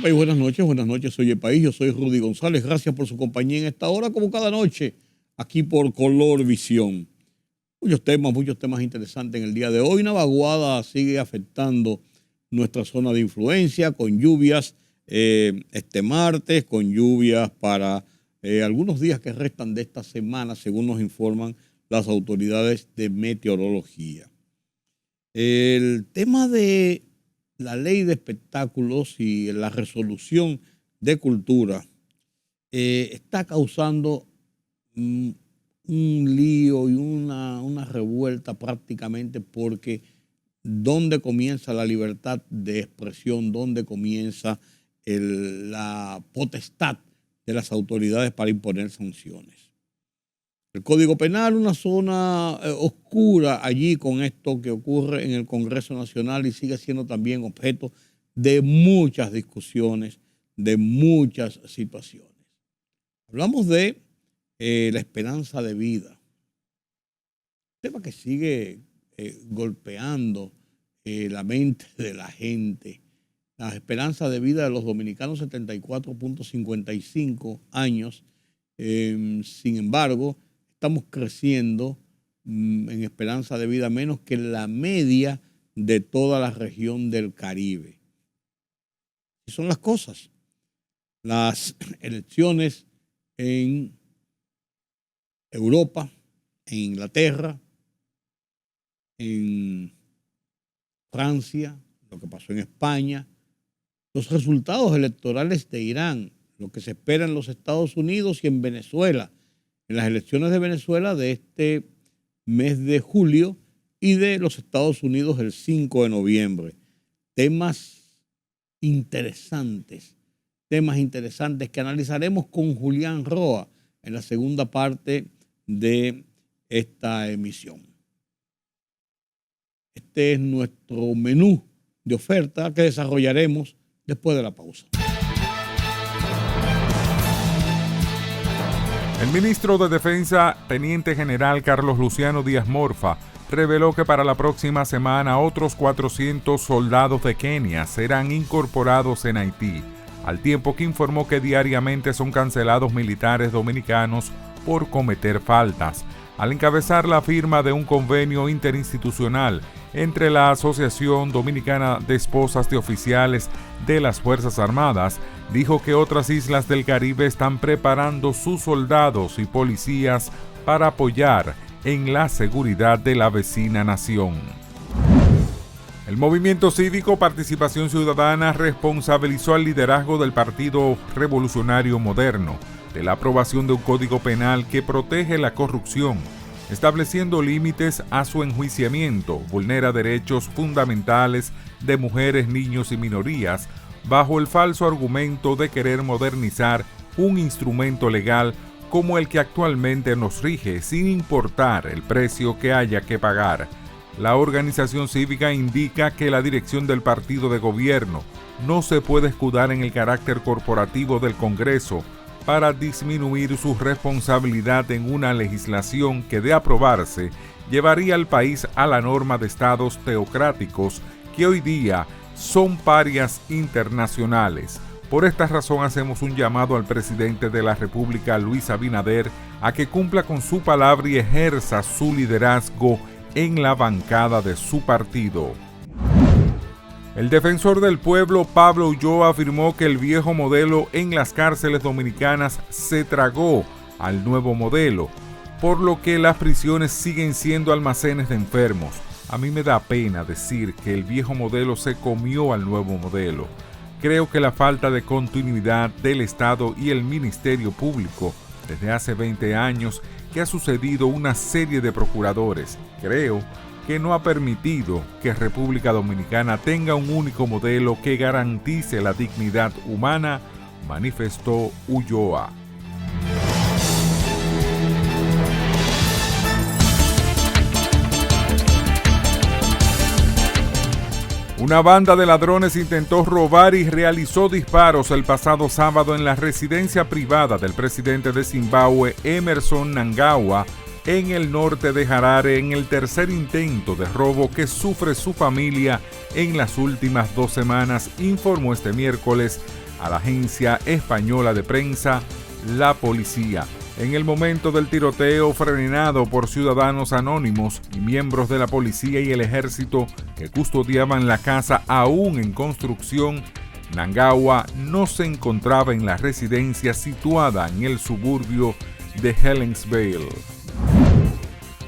País, buenas noches, Oye País, yo soy Rudy González, gracias por su compañía en esta hora, como cada noche, aquí por Color Visión. Muchos temas interesantes en el día de hoy. Una vaguada sigue afectando nuestra zona de influencia con lluvias este martes, con lluvias para algunos días que restan de esta semana, según nos informan las autoridades de meteorología. El tema de la ley de espectáculos y la resolución de cultura está causando un lío y una revuelta prácticamente, porque ¿dónde comienza la libertad de expresión? ¿Dónde comienza la potestad de las autoridades para imponer sanciones? El Código Penal, una zona oscura allí con esto que ocurre en el Congreso Nacional, y sigue siendo también objeto de muchas discusiones, de muchas situaciones. Hablamos de la esperanza de vida, tema que sigue golpeando la mente de la gente. La esperanza de vida de los dominicanos, 74.55 años. Sin embargo, estamos creciendo en esperanza de vida menos que la media de toda la región del Caribe. Y son las cosas. Las elecciones en Europa, en Inglaterra, en Francia, lo que pasó en España, los resultados electorales de Irán, lo que se espera en los Estados Unidos y en Venezuela, en las elecciones de Venezuela de este mes de julio y de los Estados Unidos el 5 de noviembre. Temas interesantes que analizaremos con Julián Roa en la segunda parte de esta emisión. Este es nuestro menú de oferta que desarrollaremos después de la pausa. El ministro de Defensa, Teniente General Carlos Luciano Díaz Morfa, reveló que para la próxima semana otros 400 soldados de Kenia serán incorporados en Haití, al tiempo que informó que diariamente son cancelados militares dominicanos por cometer faltas, al encabezar la firma de un convenio interinstitucional entre la Asociación Dominicana de Esposas de Oficiales de las Fuerzas Armadas. Dijo que otras islas del Caribe están preparando sus soldados y policías para apoyar en la seguridad de la vecina nación. El movimiento cívico Participación Ciudadana responsabilizó al liderazgo del Partido Revolucionario Moderno de la aprobación de un código penal que protege la corrupción, estableciendo límites a su enjuiciamiento, vulnera derechos fundamentales de mujeres, niños y minorías, bajo el falso argumento de querer modernizar un instrumento legal como el que actualmente nos rige, sin importar el precio que haya que pagar. La organización cívica indica que la dirección del partido de gobierno no se puede escudar en el carácter corporativo del Congreso para disminuir su responsabilidad en una legislación que, de aprobarse, llevaría al país a la norma de estados teocráticos que hoy día son parias internacionales. Por esta razón hacemos un llamado al presidente de la República, Luis Abinader, a que cumpla con su palabra y ejerza su liderazgo en la bancada de su partido. El defensor del pueblo, Pablo Ulloa, afirmó que el viejo modelo en las cárceles dominicanas se tragó al nuevo modelo, por lo que las prisiones siguen siendo almacenes de enfermos. A mí me da pena decir que el viejo modelo se comió al nuevo modelo. Creo que la falta de continuidad del Estado y el Ministerio Público desde hace 20 años que ha sucedido una serie de procuradores, creo que no ha permitido que República Dominicana tenga un único modelo que garantice la dignidad humana, manifestó Ulloa. Una banda de ladrones intentó robar y realizó disparos el pasado sábado en la residencia privada del presidente de Zimbabue, Emmerson Mnangagwa, en el norte de Harare, en el tercer intento de robo que sufre su familia en las últimas 2 semanas, informó este miércoles a la agencia española de prensa, la policía. En el momento del tiroteo frenado por ciudadanos anónimos y miembros de la policía y el ejército que custodiaban la casa aún en construcción, Nangawa no se encontraba en la residencia situada en el suburbio de Helensvale.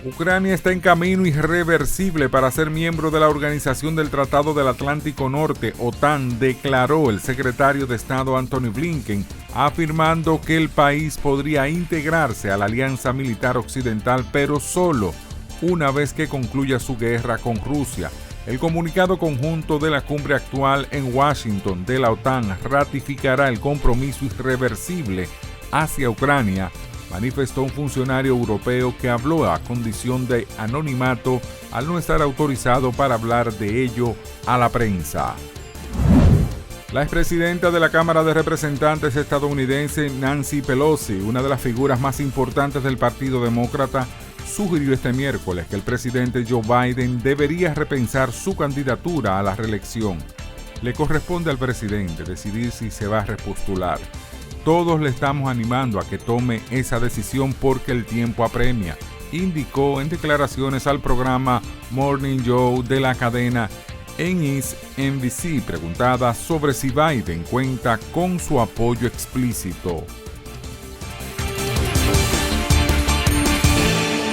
Ucrania está en camino irreversible para ser miembro de la Organización del Tratado del Atlántico Norte, OTAN, declaró el secretario de Estado Antony Blinken, afirmando que el país podría integrarse a la alianza militar occidental, pero solo una vez que concluya su guerra con Rusia. El comunicado conjunto de la cumbre actual en Washington de la OTAN ratificará el compromiso irreversible hacia Ucrania, manifestó un funcionario europeo que habló a condición de anonimato al no estar autorizado para hablar de ello a la prensa. La expresidenta de la Cámara de Representantes estadounidense, Nancy Pelosi, una de las figuras más importantes del Partido Demócrata, sugirió este miércoles que el presidente Joe Biden debería repensar su candidatura a la reelección. Le corresponde al presidente decidir si se va a repostular. Todos le estamos animando a que tome esa decisión porque el tiempo apremia, indicó en declaraciones al programa Morning Joe de la cadena NBC, preguntada sobre si Biden cuenta con su apoyo explícito.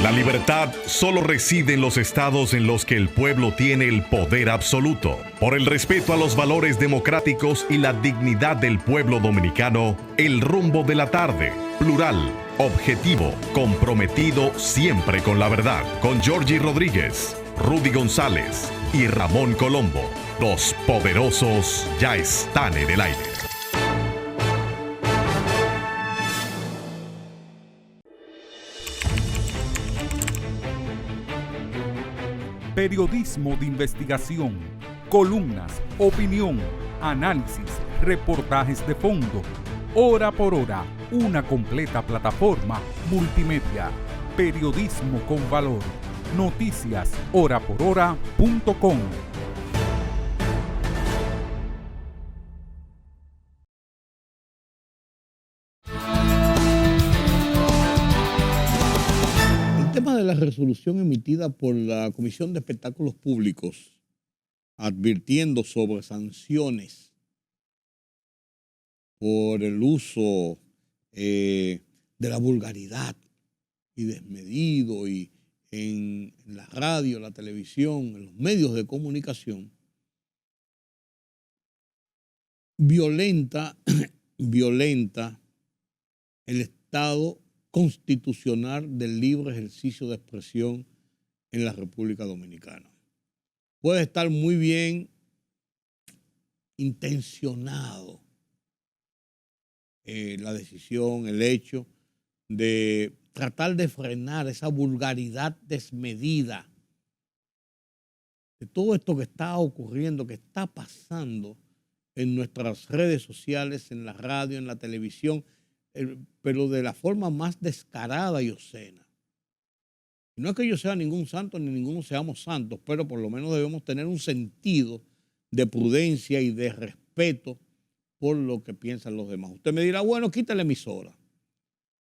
La libertad solo reside en los estados en los que el pueblo tiene el poder absoluto. Por el respeto a los valores democráticos y la dignidad del pueblo dominicano, el rumbo de la tarde, plural, objetivo, comprometido siempre con la verdad. Con Georgie Rodríguez, Rudy González y Ramón Colombo. Los poderosos ya están en el aire. Periodismo de investigación, columnas, opinión, análisis, reportajes de fondo. Hora por hora, una completa plataforma multimedia. Periodismo con valor. Noticias horaporhora.com. El tema de la resolución emitida por la Comisión de Espectáculos Públicos advirtiendo sobre sanciones por el uso de la vulgaridad y desmedido y en la radio, la televisión, en los medios de comunicación, violenta el Estado constitucional del libre ejercicio de expresión en la República Dominicana. Puede estar muy bien intencionado la decisión, el hecho de tratar de frenar esa vulgaridad desmedida de todo esto que está ocurriendo, que está pasando en nuestras redes sociales, en la radio, en la televisión, pero de la forma más descarada y obscena. No es que yo sea ningún santo ni ninguno seamos santos, pero por lo menos debemos tener un sentido de prudencia y de respeto por lo que piensan los demás. Usted me dirá, bueno, quita la emisora.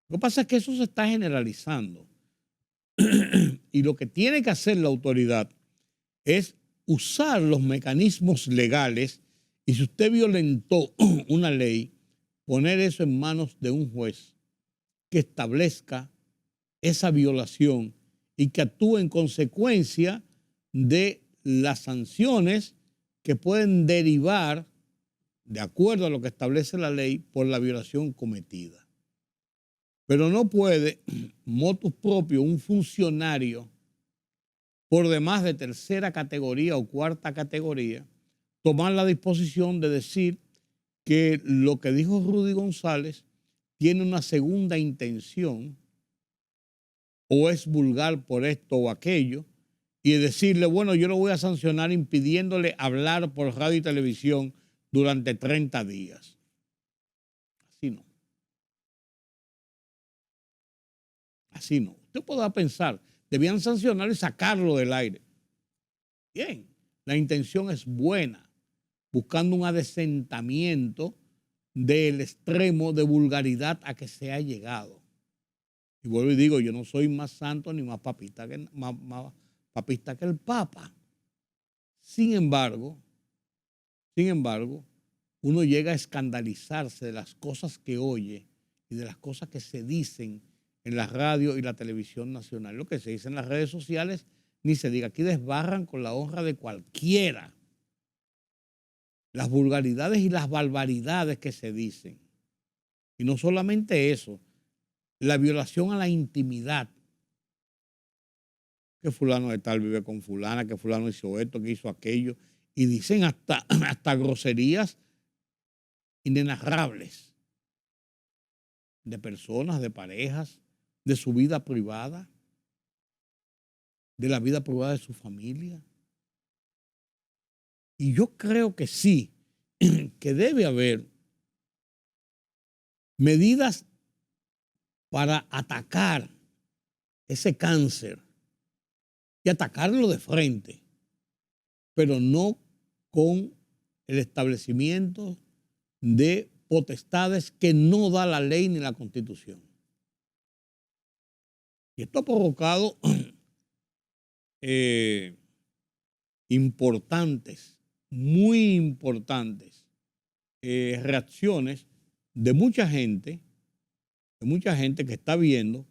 Lo que pasa es que eso se está generalizando. Y lo que tiene que hacer la autoridad es usar los mecanismos legales y si usted violentó una ley, poner eso en manos de un juez que establezca esa violación y que actúe en consecuencia de las sanciones que pueden derivar de acuerdo a lo que establece la ley por la violación cometida. Pero no puede, motus propio, un funcionario por demás de tercera categoría o cuarta categoría, tomar la disposición de decir que lo que dijo Rudy González tiene una segunda intención o es vulgar por esto o aquello y decirle, bueno, yo lo voy a sancionar impidiéndole hablar por radio y televisión durante 30 días. Así no. Así no. Usted podrá pensar, debían sancionar y sacarlo del aire. Bien, la intención es buena, buscando un adesentamiento del extremo de vulgaridad a que se ha llegado. Y vuelvo y digo, yo no soy más santo ni más papista más papista que el Papa. Sin embargo, uno llega a escandalizarse de las cosas que oye y de las cosas que se dicen en la radio y la televisión nacional. Lo que se dice en las redes sociales, ni se diga, aquí desbarran con la honra de cualquiera. Las vulgaridades y las barbaridades que se dicen. Y no solamente eso, la violación a la intimidad. Que fulano de tal vive con fulana, que fulano hizo esto, que hizo aquello. Y dicen hasta groserías inenarrables de personas, de parejas, de su vida privada, de la vida privada de su familia. Y yo creo que sí, que debe haber medidas para atacar ese cáncer y atacarlo de frente, pero no con el establecimiento de potestades que no da la ley ni la Constitución. Y esto ha provocado muy importantes reacciones de mucha gente que está viendo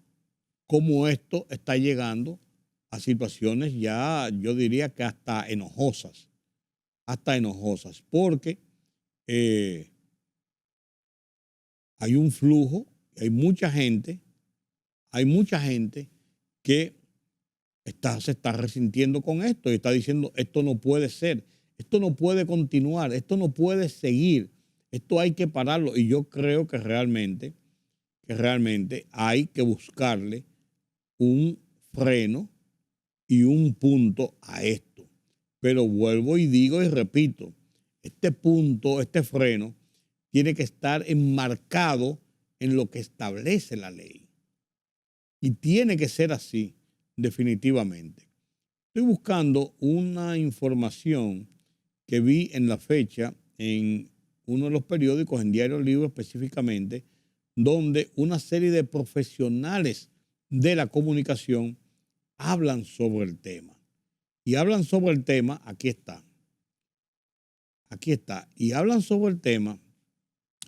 cómo esto está llegando a situaciones ya, yo diría que hasta enojosas, porque hay un flujo, hay mucha gente que se está resintiendo con esto y está diciendo, esto no puede ser, esto no puede continuar, esto no puede seguir, esto hay que pararlo. Y yo creo que realmente hay que buscarle un freno y un punto a esto. Pero vuelvo y digo y repito, este punto, este freno, tiene que estar enmarcado en lo que establece la ley. Y tiene que ser así, definitivamente. Estoy buscando una información que vi en la fecha en uno de los periódicos, en Diario Libre específicamente, donde una serie de profesionales de la comunicación hablan sobre el tema. Y hablan sobre el tema, aquí está, y hablan sobre el tema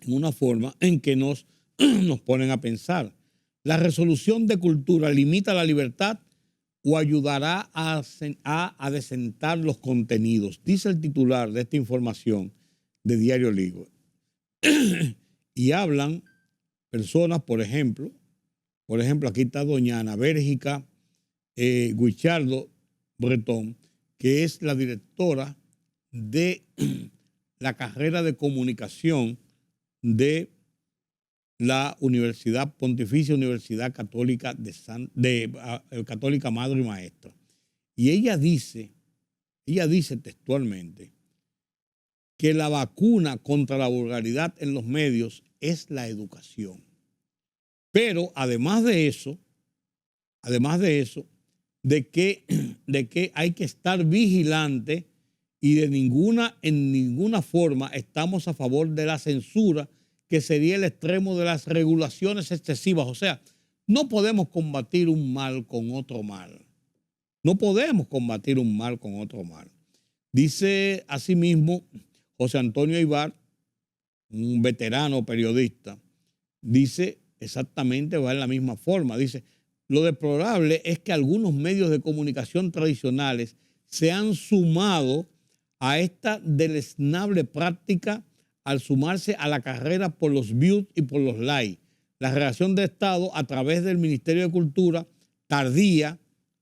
en una forma en que nos ponen a pensar. ¿La resolución de cultura limita la libertad o ayudará a adecentar los contenidos? Dice el titular de esta información de Diario Libre. Y hablan personas, por ejemplo, aquí está doña Ana Bérgica Guichardo Bretón, que es la directora de la carrera de comunicación de la Pontificia Universidad Católica Católica Madre y Maestra. Y ella dice textualmente que la vacuna contra la vulgaridad en los medios es la educación. Pero además de eso, de que hay que estar vigilante y en ninguna forma estamos a favor de la censura, que sería el extremo de las regulaciones excesivas. O sea, no podemos combatir un mal con otro mal. Dice asimismo José Antonio Aybar, un veterano periodista, dice exactamente, va en la misma forma. Dice, lo deplorable es que algunos medios de comunicación tradicionales se han sumado a esta deleznable práctica al sumarse a la carrera por los views y por los likes. La reacción de Estado a través del Ministerio de Cultura, tardía,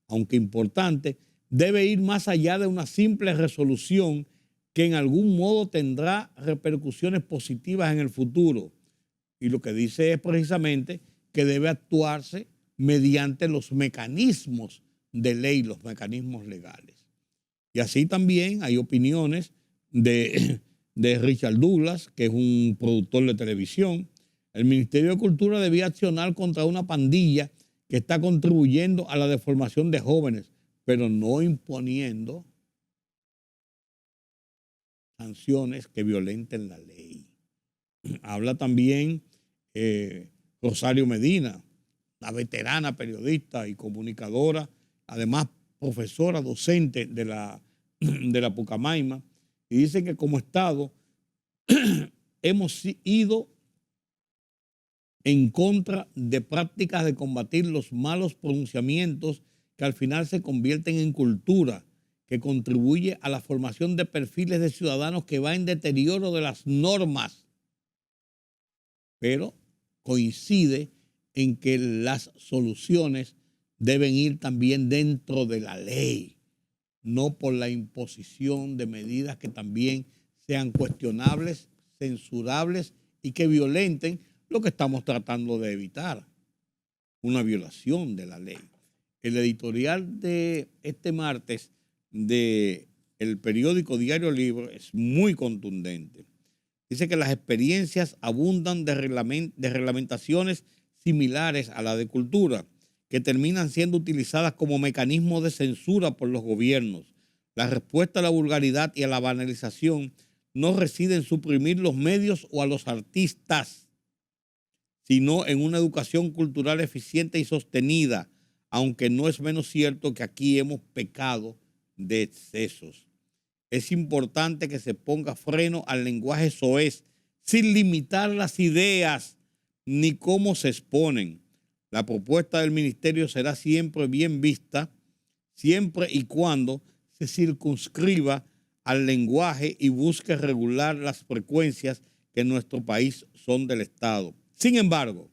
aunque importante, debe ir más allá de una simple resolución que en algún modo tendrá repercusiones positivas en el futuro. Y lo que dice es precisamente que debe actuarse mediante los mecanismos de ley, los mecanismos legales. Y así también hay opiniones de Richard Douglas, que es un productor de televisión. El Ministerio de Cultura debía accionar contra una pandilla que está contribuyendo a la deformación de jóvenes, pero no imponiendo sanciones que violenten la ley. Habla también Rosario Medina, la veterana periodista y comunicadora, además profesora docente de la Pucamaima, y dice que como Estado hemos ido en contra de prácticas de combatir los malos pronunciamientos que al final se convierten en cultura, que contribuye a la formación de perfiles de ciudadanos que va en deterioro de las normas, pero coincide en que las soluciones deben ir también dentro de la ley, no por la imposición de medidas que también sean cuestionables, censurables y que violenten lo que estamos tratando de evitar, una violación de la ley. El editorial de este martes del periódico Diario Libre es muy contundente. Dice que las experiencias abundan de reglamentaciones similares a la de cultura, que terminan siendo utilizadas como mecanismo de censura por los gobiernos. La respuesta a la vulgaridad y a la banalización no reside en suprimir los medios o a los artistas, sino en una educación cultural eficiente y sostenida, aunque no es menos cierto que aquí hemos pecado de excesos. Es importante que se ponga freno al lenguaje soez, sin limitar las ideas ni cómo se exponen. La propuesta del ministerio será siempre bien vista, siempre y cuando se circunscriba al lenguaje y busque regular las frecuencias que en nuestro país son del Estado. Sin embargo,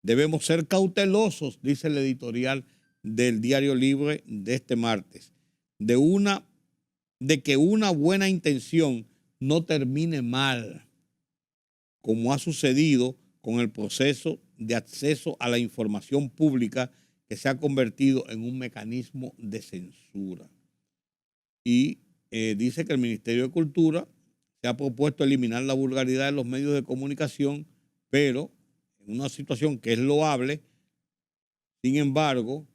debemos ser cautelosos, dice el editorial del Diario Libre de este martes, de que una buena intención no termine mal, como ha sucedido con el proceso de acceso a la información pública que se ha convertido en un mecanismo de censura. Y dice que el Ministerio de Cultura se ha propuesto eliminar la vulgaridad de los medios de comunicación, pero en una situación que es loable. Sin embargo,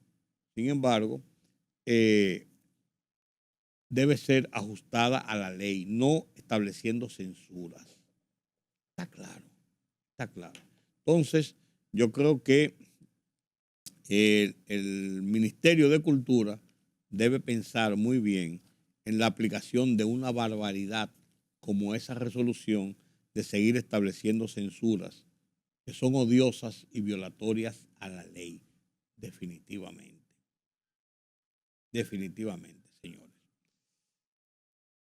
debe ser ajustada a la ley, no estableciendo censuras. Está claro, está claro. Entonces, yo creo que el Ministerio de Cultura debe pensar muy bien en la aplicación de una barbaridad como esa resolución de seguir estableciendo censuras que son odiosas y violatorias a la ley, definitivamente. Definitivamente, señores.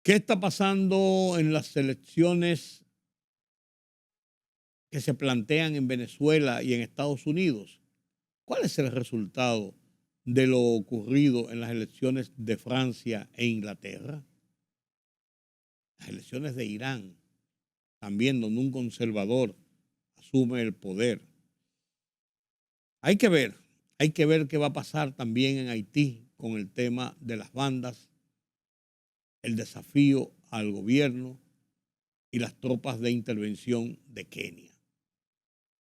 ¿Qué está pasando en las elecciones que se plantean en Venezuela y en Estados Unidos? ¿Cuál es el resultado de lo ocurrido en las elecciones de Francia e Inglaterra? Las elecciones de Irán, también donde un conservador asume el poder. Hay que ver qué va a pasar también en Haití con el tema de las bandas, el desafío al gobierno y las tropas de intervención de Kenia.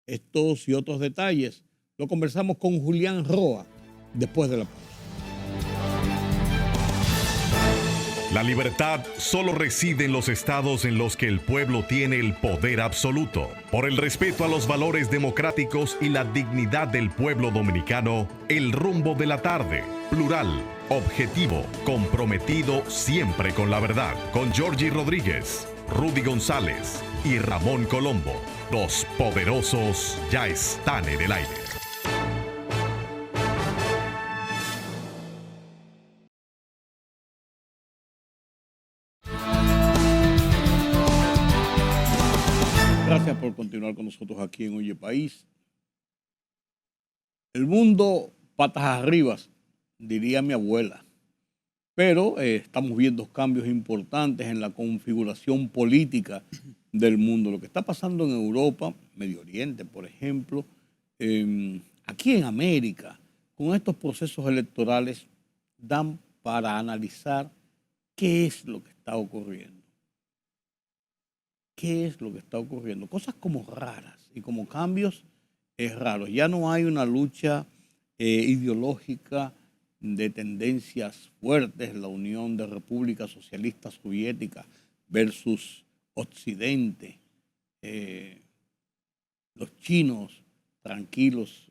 Estos y otros detalles lo conversamos con Julián Roa después de la pausa. La libertad solo reside en los estados en los que el pueblo tiene el poder absoluto. Por el respeto a los valores democráticos y la dignidad del pueblo dominicano, el rumbo de la tarde, plural, objetivo, comprometido siempre con la verdad. Con Georgie Rodríguez, Rudy González y Ramón Colombo. Los poderosos ya están en el aire. Gracias por continuar con nosotros aquí en Oye País. El mundo patas arriba, diría mi abuela. Pero estamos viendo cambios importantes en la configuración política del mundo. Lo que está pasando en Europa, Medio Oriente, por ejemplo, aquí en América, con estos procesos electorales, dan para analizar qué es lo que está ocurriendo. ¿Qué es lo que está ocurriendo? Cosas como raras y como cambios raros. Ya no hay una lucha ideológica de tendencias fuertes, la Unión de Repúblicas Socialistas Soviéticas versus Occidente, los chinos tranquilos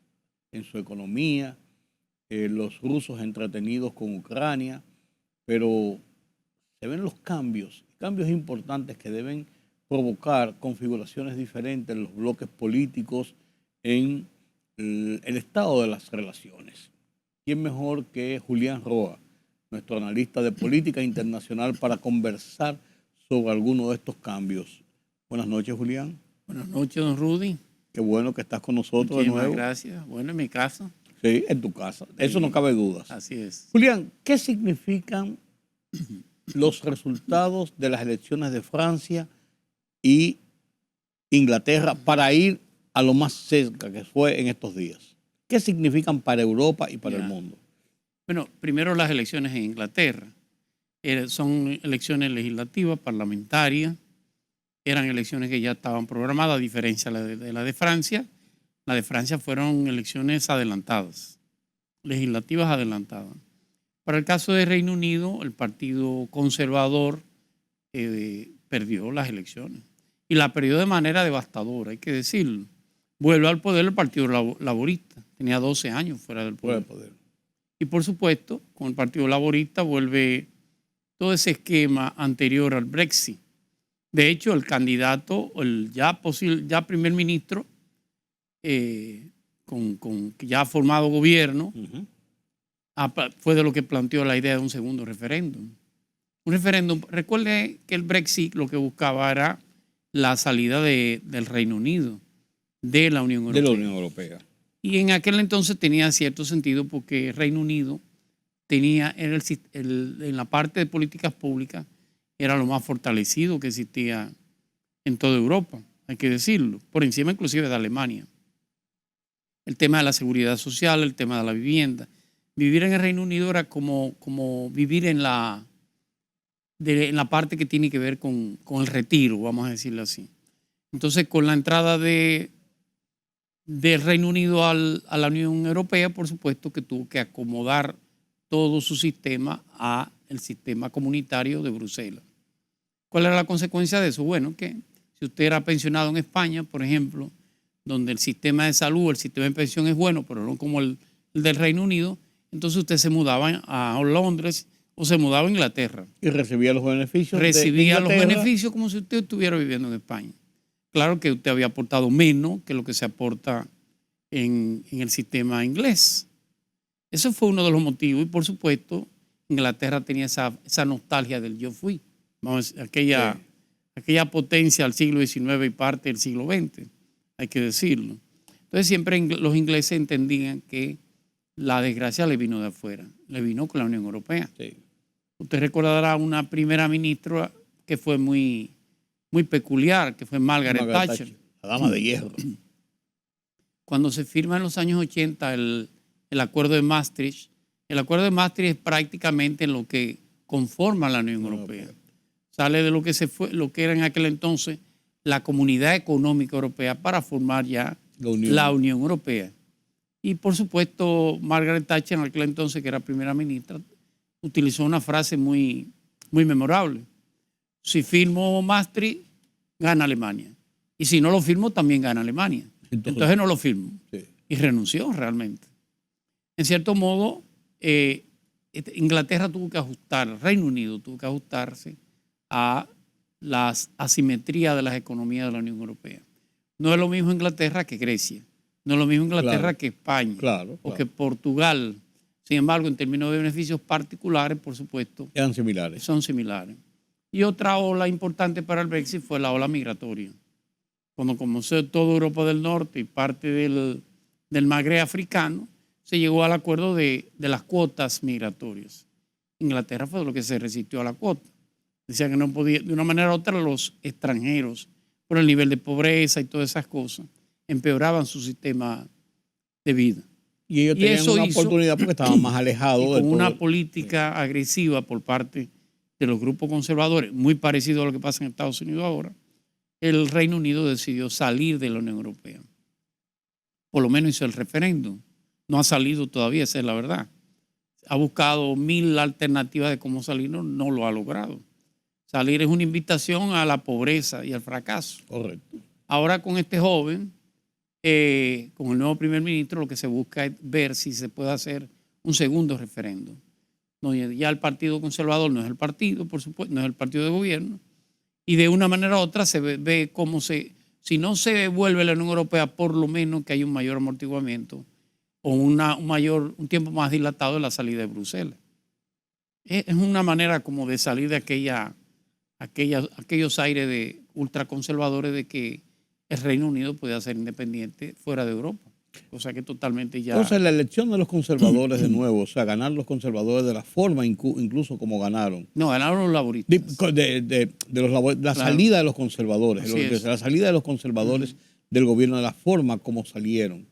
en su economía, los rusos entretenidos con Ucrania, pero se ven los cambios importantes que deben provocar configuraciones diferentes en los bloques políticos, en el estado de las relaciones. ¿Quién mejor que Julián Roa, nuestro analista de política internacional, para conversar sobre alguno de estos cambios? Buenas noches, Julián. Buenas noches, don Rudy. Qué bueno que estás con nosotros de nuevo. Gracias. Bueno, en mi casa. Sí, en tu casa. Eso no cabe dudas. Así es. Julián, ¿qué significan los resultados de las elecciones de Francia y Inglaterra para ir a lo más cerca que fue en estos días? ¿Qué significan para Europa y para el mundo? Bueno, primero las elecciones en Inglaterra. Son elecciones legislativas, parlamentarias. Eran elecciones que ya estaban programadas, a diferencia de la de Francia. La de Francia fueron elecciones adelantadas, legislativas adelantadas. Para el caso de Reino Unido, el Partido Conservador perdió las elecciones. Y la perdió de manera devastadora, hay que decirlo. Vuelve al poder el Partido Laborista. Tenía 12 años fuera del poder. Y por supuesto, con el Partido Laborista vuelve todo ese esquema anterior al Brexit. De hecho, el candidato, el ya primer ministro, que ya ha formado gobierno, fue de lo que planteó la idea de un segundo referéndum. Un referéndum, recuerde que el Brexit lo que buscaba era la salida del Reino Unido de la Unión Europea. De la Unión Europea. Y en aquel entonces tenía cierto sentido porque el Reino Unido tenía, en la parte de políticas públicas, era lo más fortalecido que existía en toda Europa, hay que decirlo, por encima inclusive de Alemania. El tema de la seguridad social, el tema de la vivienda. Vivir en el Reino Unido era como vivir en la parte que tiene que ver con el retiro, vamos a decirlo así. Entonces, con la entrada del Reino Unido a la Unión Europea, por supuesto que tuvo que acomodar todo su sistema al sistema comunitario de Bruselas. ¿Cuál era la consecuencia de eso? Bueno, que si usted era pensionado en España, por ejemplo, donde el sistema de salud, el sistema de pensión es bueno, pero no como el del Reino Unido, entonces usted se mudaba a Londres o se mudaba a Inglaterra. Y recibía los beneficios. Recibía los beneficios como si usted estuviera viviendo en España. Claro que usted había aportado menos que lo que se aporta en el sistema inglés. Ese fue uno de los motivos y por supuesto Inglaterra tenía esa nostalgia del yo fui. Vamos, aquella potencia del siglo XIX y parte del siglo XX, hay que decirlo. Entonces siempre los ingleses entendían que la desgracia le vino de afuera, le vino con la Unión Europea. Sí. Usted recordará una primera ministra que fue muy peculiar, que fue Margaret Thatcher. La dama de hierro. Cuando se firma en los años 80 el acuerdo de Maastricht, el acuerdo de Maastricht es prácticamente lo que conforma la Unión Europea. Sale de lo que era en aquel entonces la Comunidad Económica Europea para formar ya la Unión Europea. Y por supuesto, Margaret Thatcher, en aquel entonces, que era primera ministra, utilizó una frase muy memorable. Si firmo Maastricht, gana Alemania. Y si no lo firmo, también gana Alemania. Entonces no lo firmo. Sí. Y renunció realmente. En cierto modo, Inglaterra tuvo que ajustar, el Reino Unido tuvo que ajustarse a las asimetrías de las economías de la Unión Europea. No es lo mismo Inglaterra que Grecia. No es lo mismo Inglaterra que España o que Portugal. Sin embargo, en términos de beneficios particulares, por supuesto, son similares. Y otra ola importante para el Brexit fue la ola migratoria. Cuando comenzó toda Europa del Norte y parte del Magreb africano, se llegó al acuerdo de las cuotas migratorias. Inglaterra fue lo que se resistió a la cuota. Decía que no podía, de una manera u otra, los extranjeros, por el nivel de pobreza y todas esas cosas, empeoraban su sistema de vida. Y ellos tenían una oportunidad porque estaban más alejados. Con una política agresiva por parte de los grupos conservadores, muy parecido a lo que pasa en Estados Unidos ahora, el Reino Unido decidió salir de la Unión Europea. Por lo menos hizo el referéndum. No ha salido todavía, esa es la verdad. Ha buscado 1000 alternativas de cómo salir, no lo ha logrado. Salir es una invitación a la pobreza y al fracaso. Correcto. Ahora con este joven, con el nuevo primer ministro, lo que se busca es ver si se puede hacer un segundo referéndum. No, ya el Partido Conservador no es el partido, por supuesto, no es el partido de gobierno, y de una manera u otra se ve cómo si no se vuelve la Unión Europea, por lo menos que hay un mayor amortiguamiento o un tiempo más dilatado de la salida de Bruselas. Es una manera como de salir de aquellos aires de ultraconservadores de que el Reino Unido pueda ser independiente fuera de Europa, cosa que totalmente ya... Entonces, la elección de los conservadores de nuevo, o sea, ganar los conservadores de la forma incluso como ganaron. No, ganaron los laboristas. La salida de los conservadores, la salida de los conservadores del gobierno, de la forma como salieron,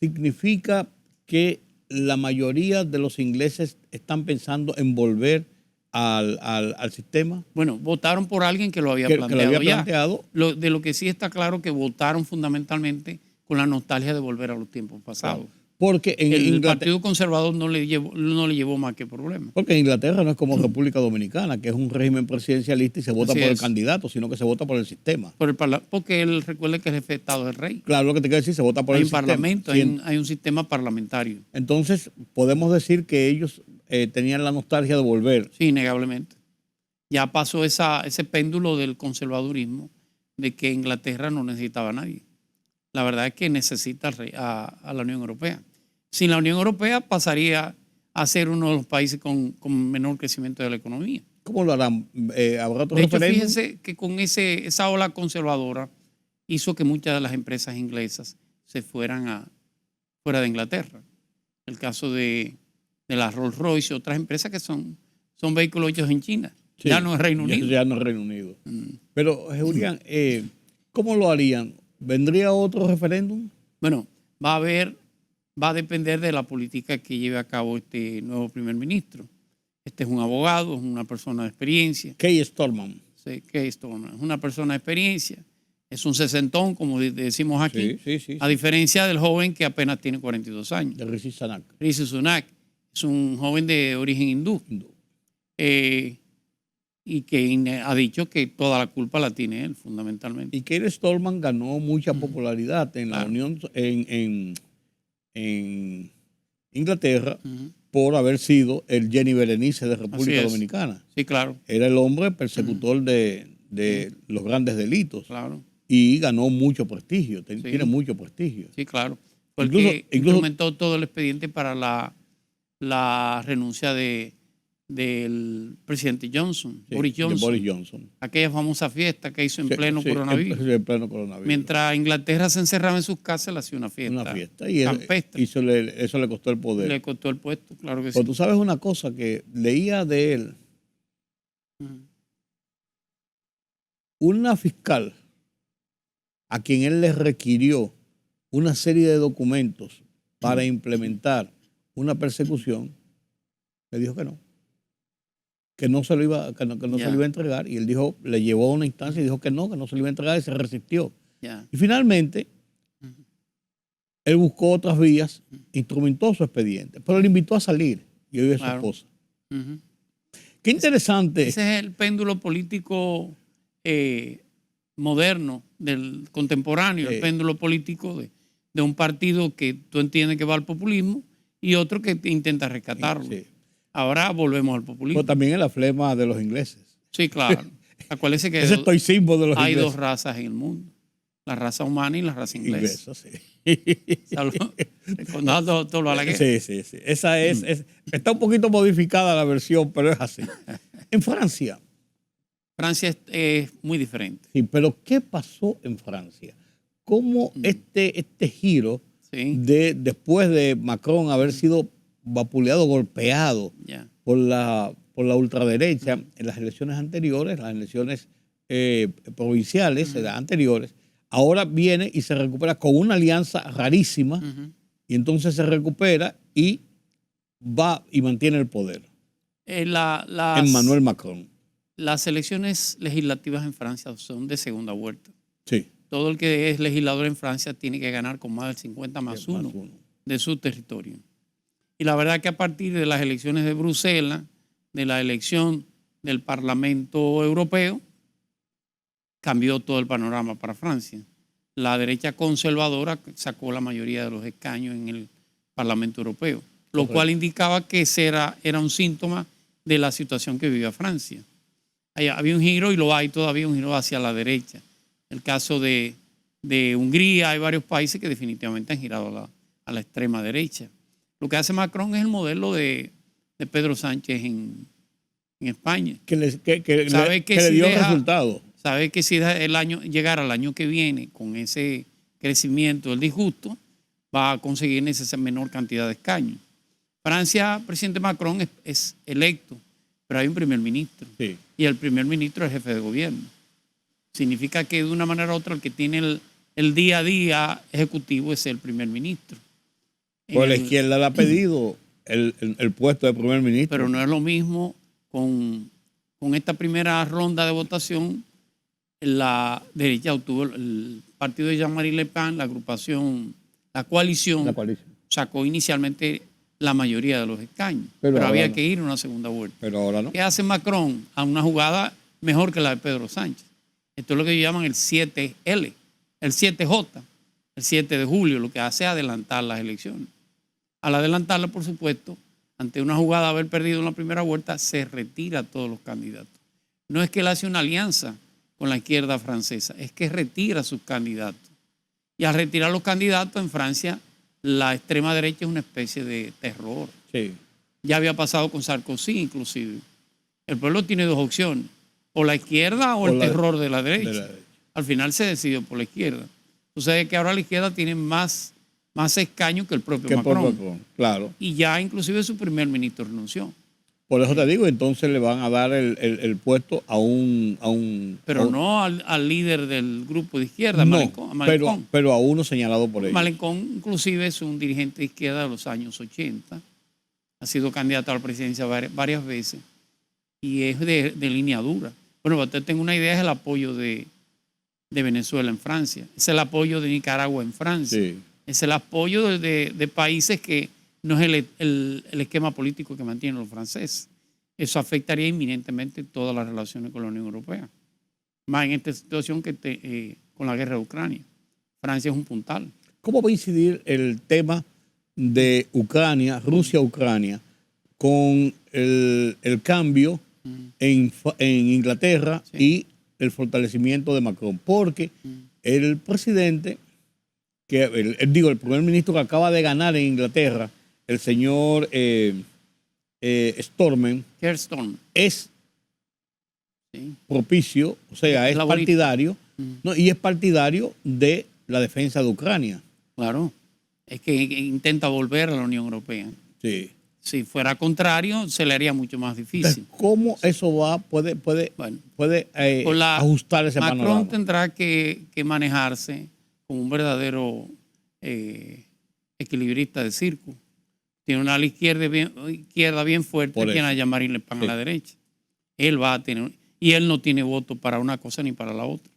significa que la mayoría de los ingleses están pensando en volver al sistema. Bueno, votaron por alguien que lo había planteado. De lo que sí está claro que votaron fundamentalmente con la nostalgia de volver a los tiempos pasados. Claro. Porque el Partido Conservador no le llevó más que problemas. Porque en Inglaterra no es como República Dominicana, que es un régimen presidencialista y se vota por el candidato, sino que se vota por el sistema. Porque él recuerde que el jefe de Estado es el rey. Claro, lo que te quiero decir, se vota por el sistema. Parlamento, hay un sistema parlamentario. Entonces, podemos decir que ellos tenían la nostalgia de volver. Sí, innegablemente. Ya pasó ese péndulo del conservadurismo de que Inglaterra no necesitaba a nadie. La verdad es que necesita a la Unión Europea. Sin la Unión Europea pasaría a ser uno de los países con menor crecimiento de la economía. ¿Cómo lo harán? ¿Habrá otro referéndum? De hecho, referéndum? fíjense que con esa ola conservadora hizo que muchas de las empresas inglesas se fueran fuera de Inglaterra. El caso de la Rolls Royce y otras empresas que son vehículos hechos en China. Sí, ya no es Reino Unido. Ya no es Reino Unido. Pero, Julián, ¿cómo lo harían? ¿Vendría otro referéndum? Bueno, va a depender de la política que lleve a cabo este nuevo primer ministro. Este es un abogado, es una persona de experiencia. Keir Starmer. Sí, Keir Starmer. Es una persona de experiencia. Es un sesentón, como decimos aquí. Sí. A diferencia del joven que apenas tiene 42 años. De Rishi Sunak. Rishi Sunak. Es un joven de origen hindú. Y que ha dicho que toda la culpa la tiene él, fundamentalmente. Y Keir Starmer ganó mucha popularidad en la Unión, en Inglaterra, por haber sido el Jenny Berenice de República Dominicana. Sí, claro. Era el hombre persecutor de los grandes delitos. Claro. Y ganó mucho prestigio, tiene mucho prestigio. Sí, claro. Porque instrumentó todo el expediente para la renuncia del presidente Johnson, Boris Johnson. Aquella famosa fiesta que hizo en pleno coronavirus. En pleno coronavirus. Mientras Inglaterra se encerraba en sus casas, le hacía una fiesta. Una fiesta. Y eso le costó el poder. Le costó el puesto, claro que sí. Pero tú sabes una cosa que leía de él. Una fiscal a quien él le requirió una serie de documentos para implementar una persecución, le dijo que no se lo iba a entregar, y él dijo, le llevó a una instancia y dijo que no se lo iba a entregar, y se resistió. Y finalmente él buscó otras vías, instrumentó su expediente, pero le invitó a salir y hoy es su esposa. Qué interesante. Ese es el péndulo político moderno, del contemporáneo, el péndulo político de un partido que tú entiendes que va al populismo y otro que intenta rescatarlo. Ahora volvemos al populismo. Pero también es la flema de los ingleses. Sí, claro. Acuérdense que ese estoicismo de los hay ingleses. dos razas en el mundo. La raza humana y la raza inglesa. Sí. Sí. Esa está un poquito modificada la versión, pero es así. En Francia. Francia es muy diferente. Sí, pero ¿qué pasó en Francia? ¿Cómo este giro después de Macron haber sido vapuleado, golpeado por la ultraderecha en las elecciones anteriores, las elecciones provinciales anteriores, ahora viene y se recupera con una alianza rarísima y entonces se recupera y va y mantiene el poder? Emmanuel Macron. Las elecciones legislativas en Francia son de segunda vuelta. Sí. Todo el que es legislador en Francia tiene que ganar con más del 50 más uno de su territorio. Y la verdad que a partir de las elecciones de Bruselas, de la elección del Parlamento Europeo, cambió todo el panorama para Francia. La derecha conservadora sacó la mayoría de los escaños en el Parlamento Europeo, lo cual indicaba que ese era un síntoma de la situación que vivía Francia. Había un giro, y lo hay todavía, un giro hacia la derecha. El caso de Hungría, hay varios países que definitivamente han girado a la extrema derecha. Lo que hace Macron es el modelo de Pedro Sánchez en España. Que le si dio resultado. Sabe que si llegar al año que viene con ese crecimiento del disgusto, va a conseguir esa menor cantidad de escaños. Francia, presidente Macron es electo, pero hay un primer ministro. Sí. Y el primer ministro es jefe de gobierno. Significa que de una manera u otra el que tiene el día a día ejecutivo es el primer ministro. Pues la izquierda le ha pedido el puesto de primer ministro. Pero no es lo mismo con esta primera ronda de votación. La derecha obtuvo el partido de Jean-Marie Le Pen, la coalición, sacó inicialmente la mayoría de los escaños, pero había que ir a una segunda vuelta. Pero ahora no. ¿Qué hace Macron? A una jugada mejor que la de Pedro Sánchez. Esto es lo que llaman el 7L, el 7J, el 7 de julio, lo que hace es adelantar las elecciones. Al adelantarlas, por supuesto, ante una jugada de haber perdido en la primera vuelta, se retira a todos los candidatos. No es que él hace una alianza con la izquierda francesa, es que retira a sus candidatos. Y al retirar los candidatos en Francia, la extrema derecha es una especie de terror. Sí. Ya había pasado con Sarkozy, inclusive. El pueblo tiene dos opciones, o la izquierda o el terror de la derecha. Al final se decidió por la izquierda. Sucede que ahora la izquierda tiene más escaños que el propio Macron. Claro. Y ya inclusive su primer ministro renunció. Por eso te digo, entonces le van a dar el puesto a un pero no al líder del grupo de izquierda, no, Malenchon. Pero a uno señalado por ellos. Malenchon inclusive es un dirigente de izquierda de los años 80. Ha sido candidato a la presidencia varias veces. Y es de línea dura. Bueno, para usted tenga una idea, es el apoyo de Venezuela en Francia. Es el apoyo de Nicaragua en Francia. Sí. Es el apoyo de países que no es el esquema político que mantienen los franceses. Eso afectaría inminentemente todas las relaciones con la Unión Europea. Más en esta situación que con la guerra de Ucrania. Francia es un puntal. ¿Cómo va a incidir el tema de Ucrania, Rusia-Ucrania, con el cambio en Inglaterra y el fortalecimiento de Macron? Porque el presidente, el primer ministro que acaba de ganar en Inglaterra, el señor Stormen, es propicio, o sea, es partidario, y es partidario de la defensa de Ucrania. Claro, es que intenta volver a la Unión Europea. Sí. Si fuera contrario, se le haría mucho más difícil. Entonces, ¿cómo eso puede ajustar ese panorama? Macron tendrá que manejarse como un verdadero equilibrista de circo. Tiene una ala izquierda bien fuerte, quien a Jean-Marie Le Pen a la derecha. Él va a tener, y él no tiene voto para una cosa ni para la otra.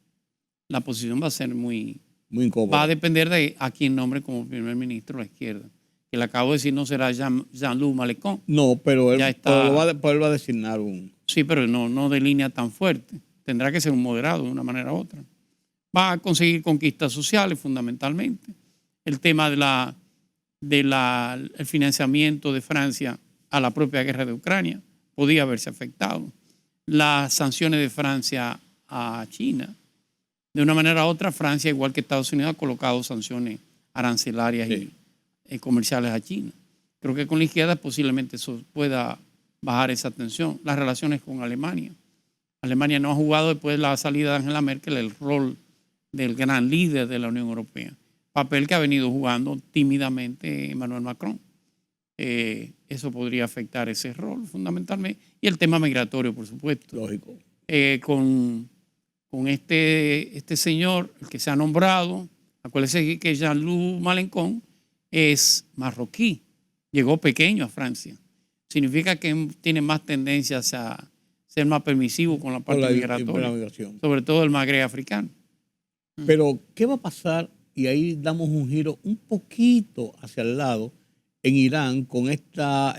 La posición va a ser muy incómoda. Va a depender de a quién nombre como primer ministro la izquierda. Que le acabo de decir no será Jean-Luc Mélenchon. No, pero él va a designar un... Sí, pero no de línea tan fuerte. Tendrá que ser un moderado de una manera u otra. Va a conseguir conquistas sociales fundamentalmente. El tema el financiamiento de Francia a la propia guerra de Ucrania podía haberse afectado. Las sanciones de Francia a China. De una manera u otra, Francia, igual que Estados Unidos, ha colocado sanciones arancelarias y comerciales a China. Creo que con la izquierda posiblemente eso pueda bajar esa tensión. Las relaciones con Alemania. Alemania no ha jugado después de la salida de Angela Merkel el rol del gran líder de la Unión Europea. Papel que ha venido jugando tímidamente Emmanuel Macron. Eso podría afectar ese rol fundamentalmente. Y el tema migratorio, por supuesto. Lógico. Con este señor, el que se ha nombrado, acuérdense que Jean-Luc Mélenchon es marroquí. Llegó pequeño a Francia. Significa que tiene más tendencias a ser más permisivo con la parte migratoria. Sobre todo el Magreb africano. Pero, ¿qué va a pasar? Y ahí damos un giro un poquito hacia el lado en Irán con esta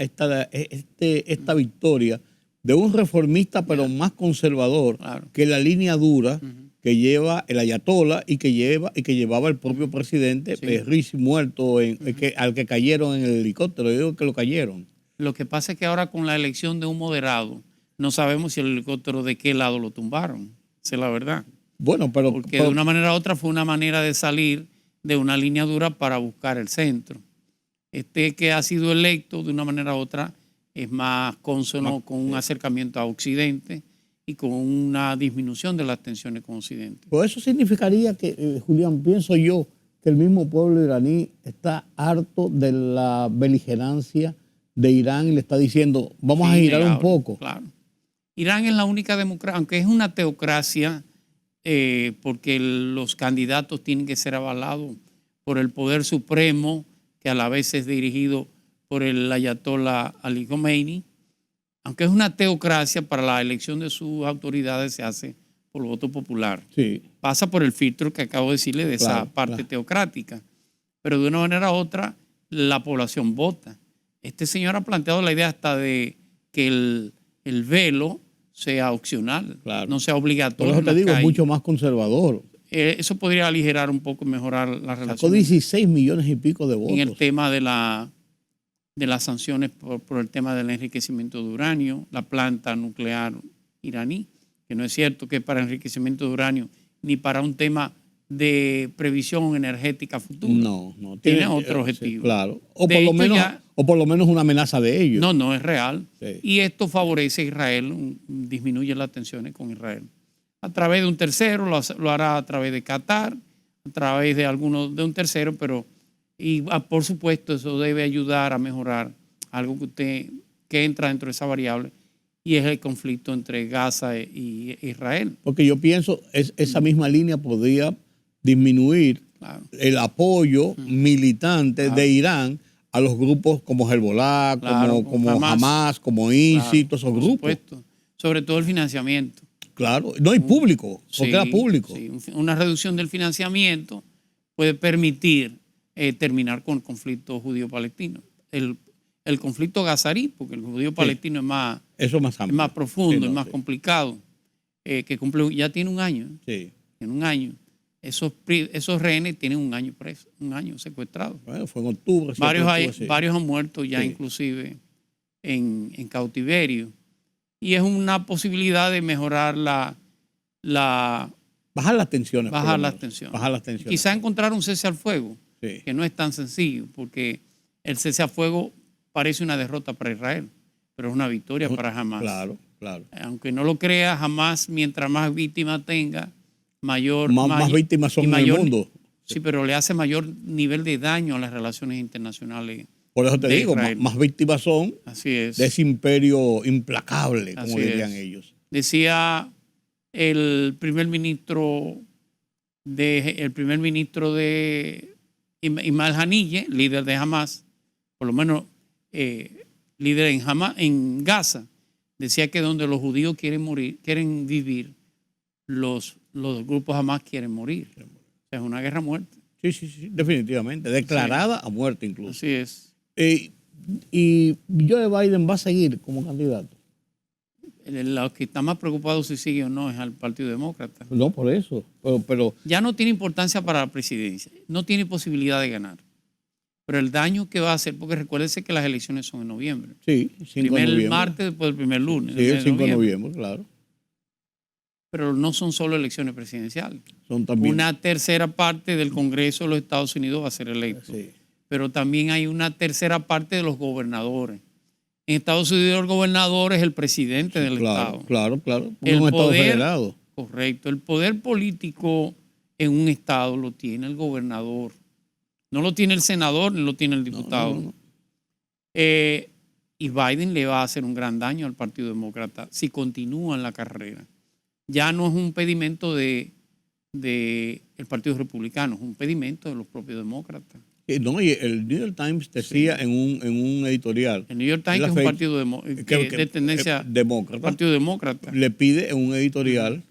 victoria de un reformista pero más conservador que la línea dura, que que lleva el ayatolá y que llevaba el propio presidente, Risi, muerto, al que cayeron en el helicóptero. Yo digo que lo cayeron. Lo que pasa es que ahora con la elección de un moderado, no sabemos si el helicóptero de qué lado lo tumbaron. Esa es la verdad. Bueno, Porque de una manera u otra fue una manera de salir de una línea dura para buscar el centro. Este que ha sido electo de una manera u otra es más cónsono con un acercamiento a Occidente y con una disminución de las tensiones con Occidente. Pues eso significaría que, Julián, pienso yo, que el mismo pueblo iraní está harto de la beligerancia de Irán y le está diciendo, vamos a girar un poco. Claro. Irán es la única democracia, aunque es una teocracia, porque los candidatos tienen que ser avalados por el poder supremo, que a la vez es dirigido por el ayatolá Ali Khomeini. Aunque es una teocracia, para la elección de sus autoridades se hace por voto popular. Sí. Pasa por el filtro que acabo de decirle de esa parte teocrática. Pero de una manera u otra, la población vota. Este señor ha planteado la idea hasta de que el velo sea opcional, no sea obligatorio. Por eso te digo, es mucho más conservador. Eso podría aligerar un poco y mejorar la relación. Sacó 16 millones y pico de votos. En el tema de las sanciones por el tema del enriquecimiento de uranio, la planta nuclear iraní, que no es cierto que es para enriquecimiento de uranio, ni para un tema de previsión energética futura. No. Tiene otro objetivo. Sí, claro. O por lo menos una amenaza de ellos. No es real. Sí. Y esto favorece a Israel, disminuye las tensiones con Israel. A través de un tercero, lo hará a través de Qatar, a través de un tercero, pero por supuesto eso debe ayudar a mejorar algo que entra dentro de esa variable, y es el conflicto entre Gaza y Israel. Porque yo pienso esa misma línea podría disminuir el apoyo militante de Irán a los grupos como Hezbollah, como Hamas, como ISIS, todos esos grupos. Por supuesto. Sobre todo el financiamiento. Claro, no hay público, porque era público. Sí. Una reducción del financiamiento puede permitir terminar con el conflicto judío-palestino. El conflicto gazarí, porque el judío-palestino es más profundo, es más complicado, ya tiene un año. Sí. En un año. Esos rehenes tienen un año presos, un año secuestrados. Bueno, fue en octubre. Varios han muerto ya inclusive en cautiverio. Y es una posibilidad de mejorar bajar las tensiones. Bajar las tensiones. Quizá encontrar un cese al fuego, que no es tan sencillo, porque el cese al fuego parece una derrota para Israel, pero es una victoria para Hamas. Claro. Aunque no lo crea, Hamas, mientras más víctimas tenga, más víctimas son en el mundo. Sí, pero le hace mayor nivel de daño a las relaciones internacionales. Por eso te digo, más víctimas son de ese imperio implacable, como dirían ellos. Decía el primer ministro de Ismail Haniyeh, líder de Hamas, por lo menos líder en Gaza, decía que donde los judíos quieren vivir, los grupos Hamas quieren morir. O sea, es una guerra a muerte. Sí, definitivamente. Declarada a muerte incluso. Así es. ¿Y Joe Biden va a seguir como candidato? Lo que está más preocupado si sigue o no es al Partido Demócrata. No, por eso. Pero ya no tiene importancia para la presidencia. No tiene posibilidad de ganar. Pero el daño que va a hacer, porque recuérdese que las elecciones son en noviembre. Sí, 5 de noviembre. Primer martes después del primer lunes. Sí, el 5 de noviembre, claro. Pero no son solo elecciones presidenciales. Son también. Una tercera parte del Congreso de los Estados Unidos va a ser electo. Sí. Pero también hay una tercera parte de los gobernadores. En Estados Unidos el gobernador es el presidente del estado. Claro. Un estado federado. Correcto. El poder político en un estado lo tiene el gobernador. No lo tiene el senador, ni lo tiene el diputado. No. Y Biden le va a hacer un gran daño al Partido Demócrata si continúa en la carrera. Ya no es un pedimento del Partido Republicano, es un pedimento de los propios demócratas. No, y el New York Times decía en un editorial. El New York Times es un partido de tendencia demócrata. Partido Demócrata. Le pide en un editorial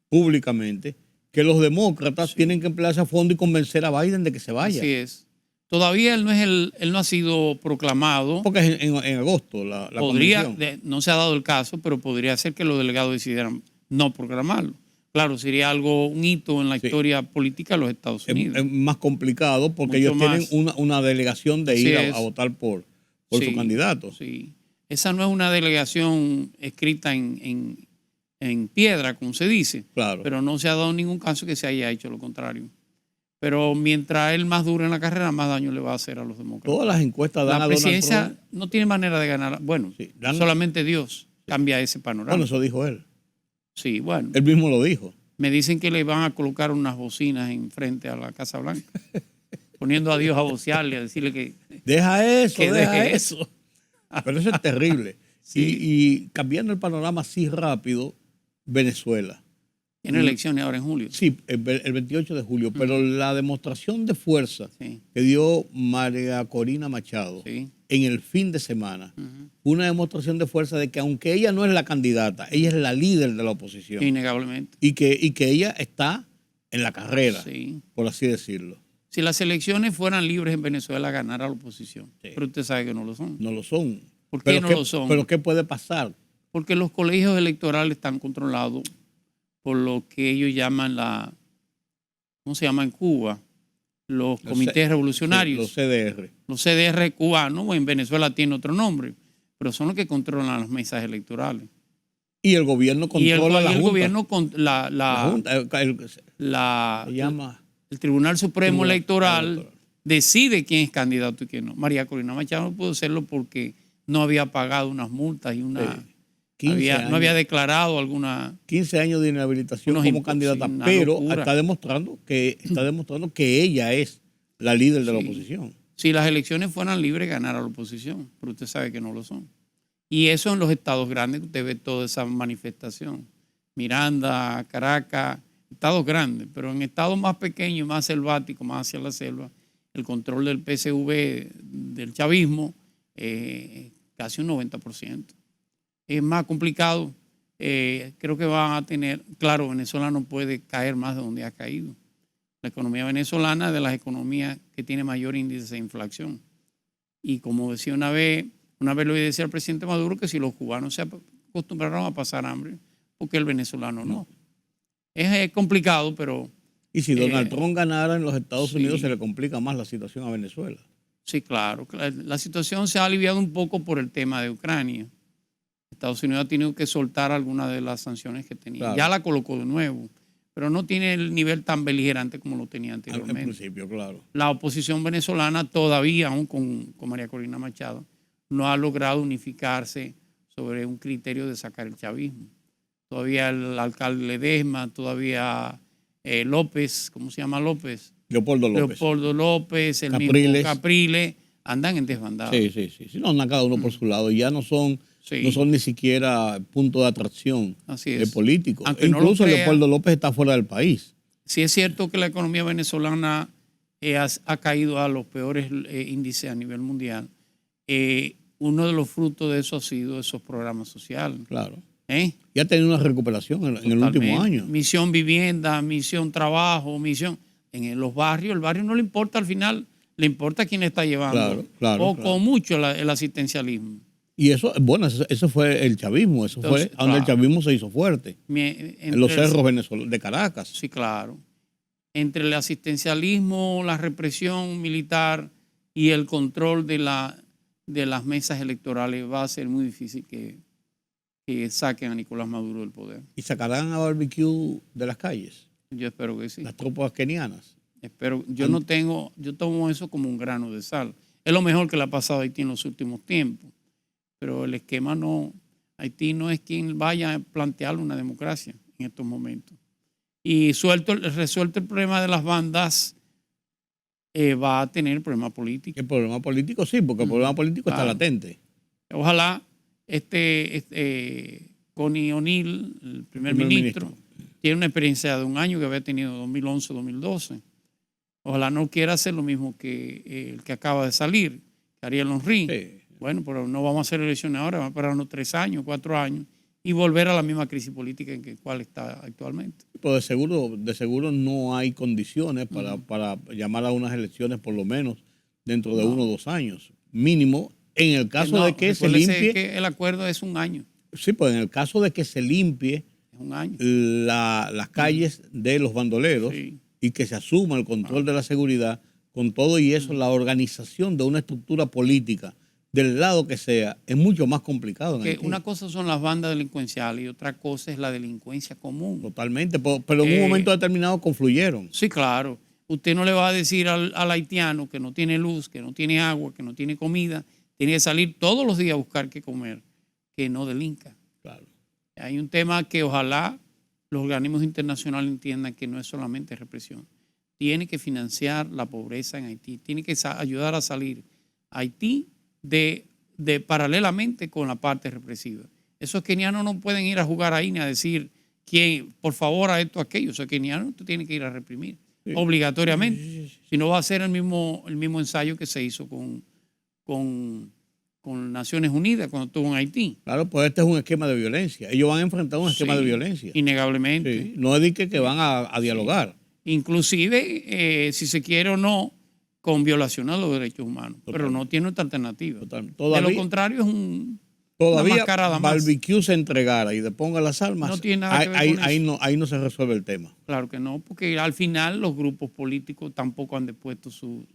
públicamente que los demócratas tienen que emplearse a fondo y convencer a Biden de que se vaya. Así es. Todavía él no ha sido proclamado. Porque es en agosto la convención. convención. No se ha dado el caso, pero podría ser que los delegados decidieran no proclamarlo. Claro, sería algo, un hito en la historia política de los Estados Unidos. Es más complicado porque Mucho ellos más. tienen una delegación de Así ir es. a votar por Sí, su candidato. Sí. Esa no es una delegación escrita en piedra, como se dice. Claro. Pero no se ha dado ningún caso que se haya hecho lo contrario. Pero mientras él más dure en la carrera, más daño le va a hacer a los demócratas. Todas las encuestas dan La a Donald presidencia Trump. no tiene manera de ganar. Bueno, Sí, solamente Dios cambia ese panorama. Bueno, eso dijo él. Sí, bueno. Él mismo lo dijo. Me dicen que le van a colocar unas bocinas enfrente a la Casa Blanca, poniendo a Dios a vocearle, a decirle que Deja eso, que deja deje eso. Pero eso es terrible. Sí. Y cambiando el panorama así rápido, Venezuela. tiene elecciones ahora en julio. Sí, el 28 de julio, pero la demostración de fuerza Sí, que dio María Corina Machado sí. en el fin de semana, Ujú. una demostración de fuerza de que aunque ella no es la candidata, ella es la líder de la oposición Innegablemente. y que ella está en la carrera, Sí. por así decirlo. Si las elecciones fueran libres en Venezuela, ganara la oposición. Sí. Pero usted sabe que no lo son. No lo son. ¿Por qué no lo son? Pero ¿qué puede pasar? Porque los colegios electorales están controlados por lo que ellos llaman ¿cómo se llama en Cuba? Los comités revolucionarios. Los CDR. Los CDR cubanos, o en Venezuela tiene otro nombre, pero son los que controlan las mesas electorales. Y el gobierno Y el, controla la y el Junta. gobierno, La Junta, se llama el Tribunal Supremo Tribunal Electoral decide quién es candidato y quién no. María Corina Machado no pudo hacerlo porque no había pagado unas multas y no había declarado alguna... 15 años de inhabilitación unos como impuestos, candidata, sí, una pero locura. está demostrando que ella es la líder de la Sí. oposición. Si las elecciones fueran libres, ganara la oposición, pero usted sabe que no lo son. Y eso en los estados grandes, usted ve toda esa manifestación. Miranda, Caracas, estados grandes, pero en estados más pequeños, más selváticos, más hacia la selva, el control del PSV, del chavismo, casi un 90%. Es más complicado. Creo que van a tener, claro, Venezuela no puede caer más de donde ha caído. La economía venezolana es de las economías que tiene mayor índice de inflación. Y como decía una vez le decía al presidente Maduro que si los cubanos se acostumbraron a pasar hambre, porque el venezolano no. Es complicado, pero... Y si Donald Trump ganara en los Estados sí. Unidos, se le complica más la situación a Venezuela. Sí, claro. La situación se ha aliviado un poco por el tema de Ucrania. Estados Unidos ha tenido que soltar algunas de las sanciones que tenía. Claro. Ya la colocó de nuevo, pero no tiene el nivel tan beligerante como lo tenía En anteriormente. principio, claro. La oposición venezolana todavía, aún con María Corina Machado, no ha logrado unificarse sobre un criterio de sacar el chavismo. Todavía el alcalde Ledesma, todavía López, ¿cómo se llama López? Leopoldo López. Leopoldo López, el Capriles. mismo Capriles, andan en desbandada. Sí. No, andan cada uno por su lado. Y ya no son ni siquiera punto de atracción Así es. político. Aunque no lo Incluso crea, Leopoldo López está fuera del país. Sí es cierto que la economía venezolana ha caído a los peores índices a nivel mundial. Uno de los frutos de eso ha sido esos programas sociales. Claro. Y ha tenido una recuperación en el último año. Misión vivienda, misión trabajo, misión... En los barrios, el barrio no le importa al final, le importa quién está llevando. Claro. Con mucho el asistencialismo. Y eso fue el chavismo, Entonces, fue donde el chavismo se hizo fuerte, en los cerros venezolanos de Caracas. Sí, claro. Entre el asistencialismo, la represión militar y el control de las mesas electorales va a ser muy difícil que saquen a Nicolás Maduro del poder. ¿Y sacarán a barbecue de las calles? Yo espero que sí. Las tropas kenianas. Yo tomo eso como un grano de sal. Es lo mejor que le ha pasado a Haití en los últimos tiempos. Pero el esquema no, Haití no es quien vaya a plantear una democracia en estos momentos. Y resuelto el problema de las bandas, va a tener problema político. El problema político sí, porque el problema político está latente. Ojalá Connie O'Neill, el primer ministro, tiene una experiencia de un año que había tenido 2011-2012. Ojalá no quiera hacer lo mismo que el que acaba de salir, Ariel Henry. Sí. Bueno, pero no vamos a hacer elecciones ahora, vamos a esperarnos 3 años, 4 años y volver a la misma crisis política en la cual está actualmente. Pero de seguro no hay condiciones para llamar a unas elecciones por lo menos dentro de 1 o 2 años. Mínimo, en el caso de que se limpie. Que el acuerdo es 1 año. Sí, pues en el caso de que se limpie Es un año. las calles de los bandoleros Sí. y que se asuma el control de la seguridad, con todo y eso, la organización de una estructura política, del lado que sea, es mucho más complicado en Que Haití. una cosa son las bandas delincuenciales y otra cosa es la delincuencia común. Totalmente, pero en un momento determinado confluyeron. Sí, claro. Usted no le va a decir al haitiano que no tiene luz, que no tiene agua, que no tiene comida, tiene que salir todos los días a buscar qué comer, que no delinca. Claro. Hay un tema que ojalá los organismos internacionales entiendan que no es solamente represión. Tiene que financiar la pobreza en Haití, tiene que ayudar a salir a Haití de paralelamente con la parte represiva. Esos kenianos no pueden ir a jugar ahí ni a decir quién, por favor, a esto, aquello. Esos kenianos usted tiene que ir a reprimir obligatoriamente. Si no va a ser el mismo ensayo que se hizo con Naciones Unidas cuando estuvo en Haití. Claro, pues este es un esquema de violencia. Ellos van a enfrentar un esquema de violencia. Innegablemente. Sí. No es de que van a dialogar. Inclusive, si se quiere o no, con violación a los derechos humanos. Pero no tiene otra alternativa. Todavía, de lo contrario es una todavía mascarada más. Barbecue se entregara y deponga las armas. No tiene nada que ver con eso. Ahí no se resuelve el tema. Claro que no, porque al final los grupos políticos tampoco han depuesto su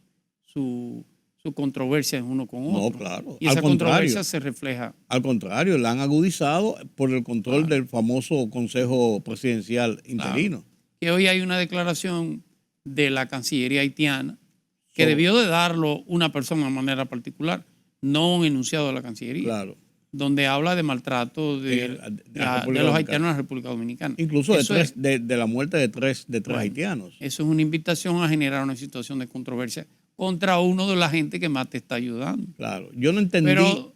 controversia uno con otro. No, claro. Y esa controversia se refleja. Al contrario, la han agudizado por el control del famoso Consejo Presidencial interino. Claro. Que hoy hay una declaración de la Cancillería haitiana que debió de darlo una persona de manera particular, no un enunciado de la Cancillería. Claro. Donde habla de maltrato de los haitianos en la República Dominicana. Incluso de la muerte de tres haitianos. Eso es una invitación a generar una situación de controversia contra uno de la gente que más te está ayudando. Claro, yo no entendí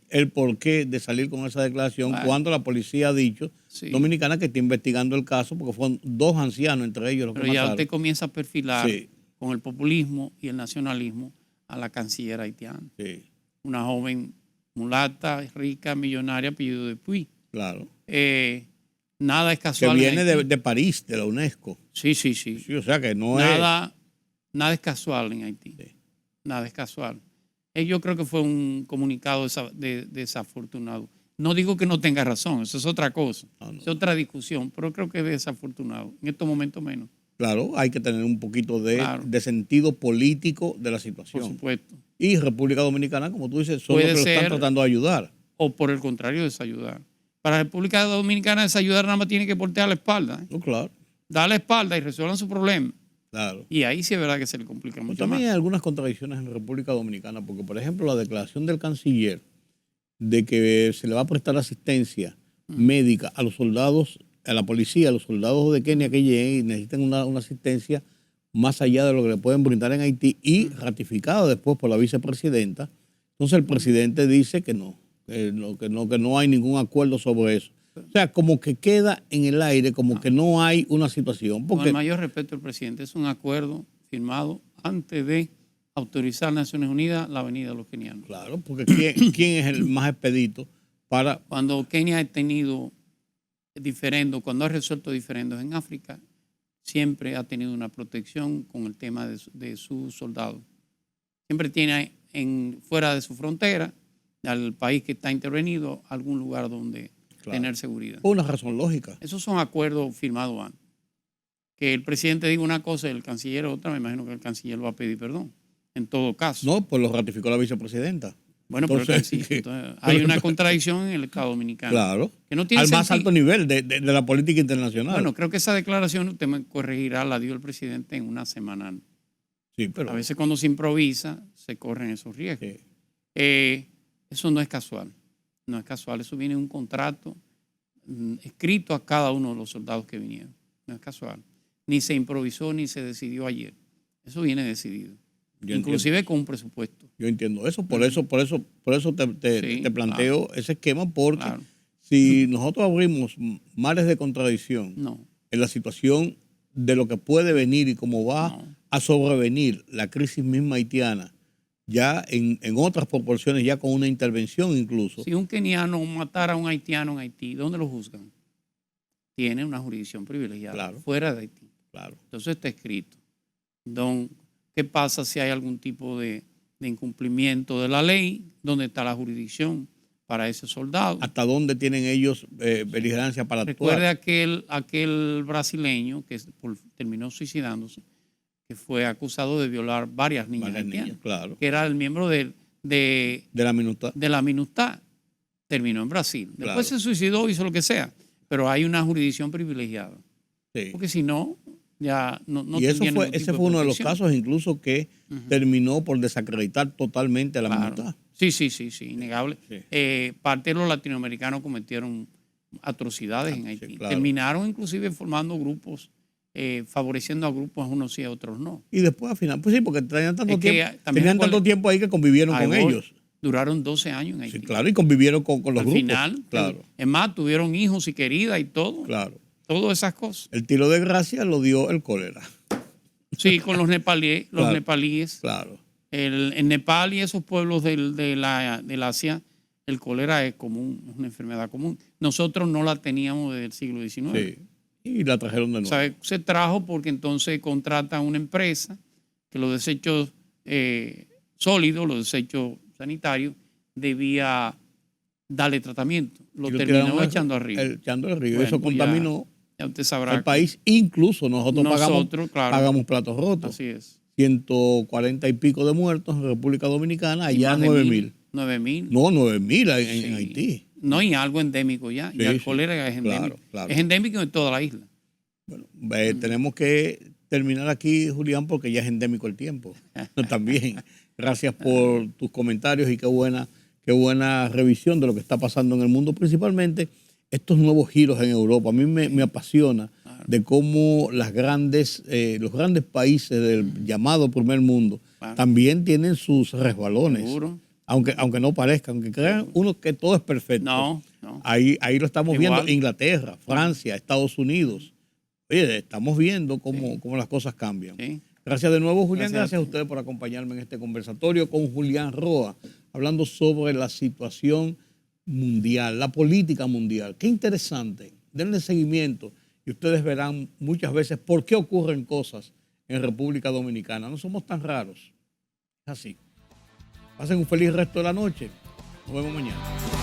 el porqué de salir con esa declaración cuando la policía ha dicho dominicana que está investigando el caso porque fueron 2 ancianos entre ellos los que mataron. Pero ya usted comienza a perfilar con el populismo y el nacionalismo a la canciller haitiana. Sí. Una joven mulata, rica, millonaria, apellido de Puy. Claro. Nada es casual. Que viene de París, de la UNESCO. Sí. O sea que no nada es casual en Haití. Sí. Nada es casual. Yo creo que fue un comunicado desafortunado. No digo que no tenga razón, eso es otra cosa. No. Es otra discusión, pero creo que es desafortunado. En estos momentos menos. Claro, hay que tener un poquito de sentido político de la situación. Por supuesto. Y República Dominicana, como tú dices, son los que lo están tratando de ayudar. O por el contrario, desayudar. Para la República Dominicana desayudar nada más tiene que voltear la espalda. No, claro. Dar la espalda y resuelvan su problema. Claro. Y ahí sí es verdad que se le complica mucho también más. Hay algunas contradicciones en República Dominicana, porque por ejemplo la declaración del canciller de que se le va a prestar asistencia médica a los soldados, a la policía, a los soldados de Kenia que lleguen y necesitan una asistencia más allá de lo que le pueden brindar en Haití y ratificado después por la vicepresidenta. Entonces el presidente dice que no hay ningún acuerdo sobre eso. O sea, como que queda en el aire, como que no hay una situación. Porque, con el mayor respeto al presidente, es un acuerdo firmado antes de autorizar a Naciones Unidas la venida de los kenianos. Claro, porque ¿quién es el más expedito para...? Cuando Kenia ha tenido diferendos, cuando ha resuelto diferendos en África, siempre ha tenido una protección con el tema de sus soldados. Siempre tiene fuera de su frontera, al país que está intervenido, algún lugar donde tener seguridad. Por una razón lógica. Esos son acuerdos firmados antes. Que el presidente diga una cosa y el canciller otra, me imagino que el canciller va a pedir perdón. En todo caso. No, pues lo ratificó la vicepresidenta. Bueno, entonces, entonces, hay una contradicción en el Estado Dominicano. Claro. Que no tiene al más alto nivel de la política internacional. Bueno, creo que esa declaración, usted me corregirá, la dio el presidente en una semana. Sí, pero... A veces cuando se improvisa, se corren esos riesgos. Sí. Eso no es casual. No es casual. Eso viene en un contrato escrito a cada uno de los soldados que vinieron. No es casual. Ni se improvisó ni se decidió ayer. Eso viene decidido. Inclusive con un presupuesto. Yo entiendo eso. Por eso te planteo ese esquema, porque si nosotros abrimos mares de contradicción en la situación de lo que puede venir y cómo va a sobrevenir la crisis misma haitiana, ya en otras proporciones, ya con una intervención incluso. Si un keniano matara a un haitiano en Haití, ¿dónde lo juzgan? Tiene una jurisdicción privilegiada, fuera de Haití. Claro. Entonces está escrito. ¿Qué pasa si hay algún tipo de incumplimiento de la ley? ¿Dónde está la jurisdicción? para ese soldado. ¿Hasta dónde tienen ellos beligerancia para actuar? Recuerde aquel brasileño que terminó suicidándose, que fue acusado de violar varias niñas haitianas, claro. que era el miembro de la MINUSTAH. Terminó en Brasil. Después se suicidó, hizo lo que sea, pero hay una jurisdicción privilegiada. Sí. Porque si no, ya no y ese fue uno de los casos incluso que terminó por desacreditar totalmente a la MINUSTAH. Sí, innegable. Sí. Parte de los latinoamericanos cometieron atrocidades en Haití. Claro. Terminaron inclusive formando grupos, favoreciendo a grupos, a unos sí, a otros no. Y después al final, pues sí, porque tenían tanto tiempo ahí que convivieron con ellos. Duraron 12 años en Haití. Sí, claro, y convivieron con los grupos. Al final, claro. Es más, tuvieron hijos y queridas y todo. Claro. Todas esas cosas. El tiro de gracia lo dio el cólera. Sí, con los nepalíes. Los nepalíes. Claro. En Nepal y esos pueblos del Asia, el cólera es común, es una enfermedad común. Nosotros no la teníamos desde el siglo XIX. Sí, y la trajeron de nuevo. O sea, se trajo porque entonces contrata una empresa que los desechos sólidos, los desechos sanitarios, debía darle tratamiento. Lo terminó echando arriba. Echando arriba. Bueno, eso contaminó ya usted sabrá el país. Incluso nosotros pagamos platos rotos. Así es. 140 y pico de muertos en República Dominicana, allá 9.000. 9.000. No, 9.000 en Haití. No, y algo endémico ya. Sí, ya el cólera es endémico. Claro. Es endémico en toda la isla. Bueno, tenemos que terminar aquí, Julián, porque ya es endémico el tiempo. También. Gracias por tus comentarios y qué buena revisión de lo que está pasando en el mundo, principalmente estos nuevos giros en Europa. A mí me apasiona de cómo los grandes países del llamado primer mundo también tienen sus resbalones. Seguro. Aunque no parezca, aunque crean uno que todo es perfecto. No. Ahí lo estamos viendo. Inglaterra, Francia, Estados Unidos. Oye, estamos viendo cómo las cosas cambian. Sí. Gracias de nuevo, Julián. Gracias a ustedes por acompañarme en este conversatorio con Julián Roa, hablando sobre la situación mundial, la política mundial. Qué interesante. Denle seguimiento y ustedes verán muchas veces por qué ocurren cosas en República Dominicana. No somos tan raros. Es así. Pasen un feliz resto de la noche. Nos vemos mañana.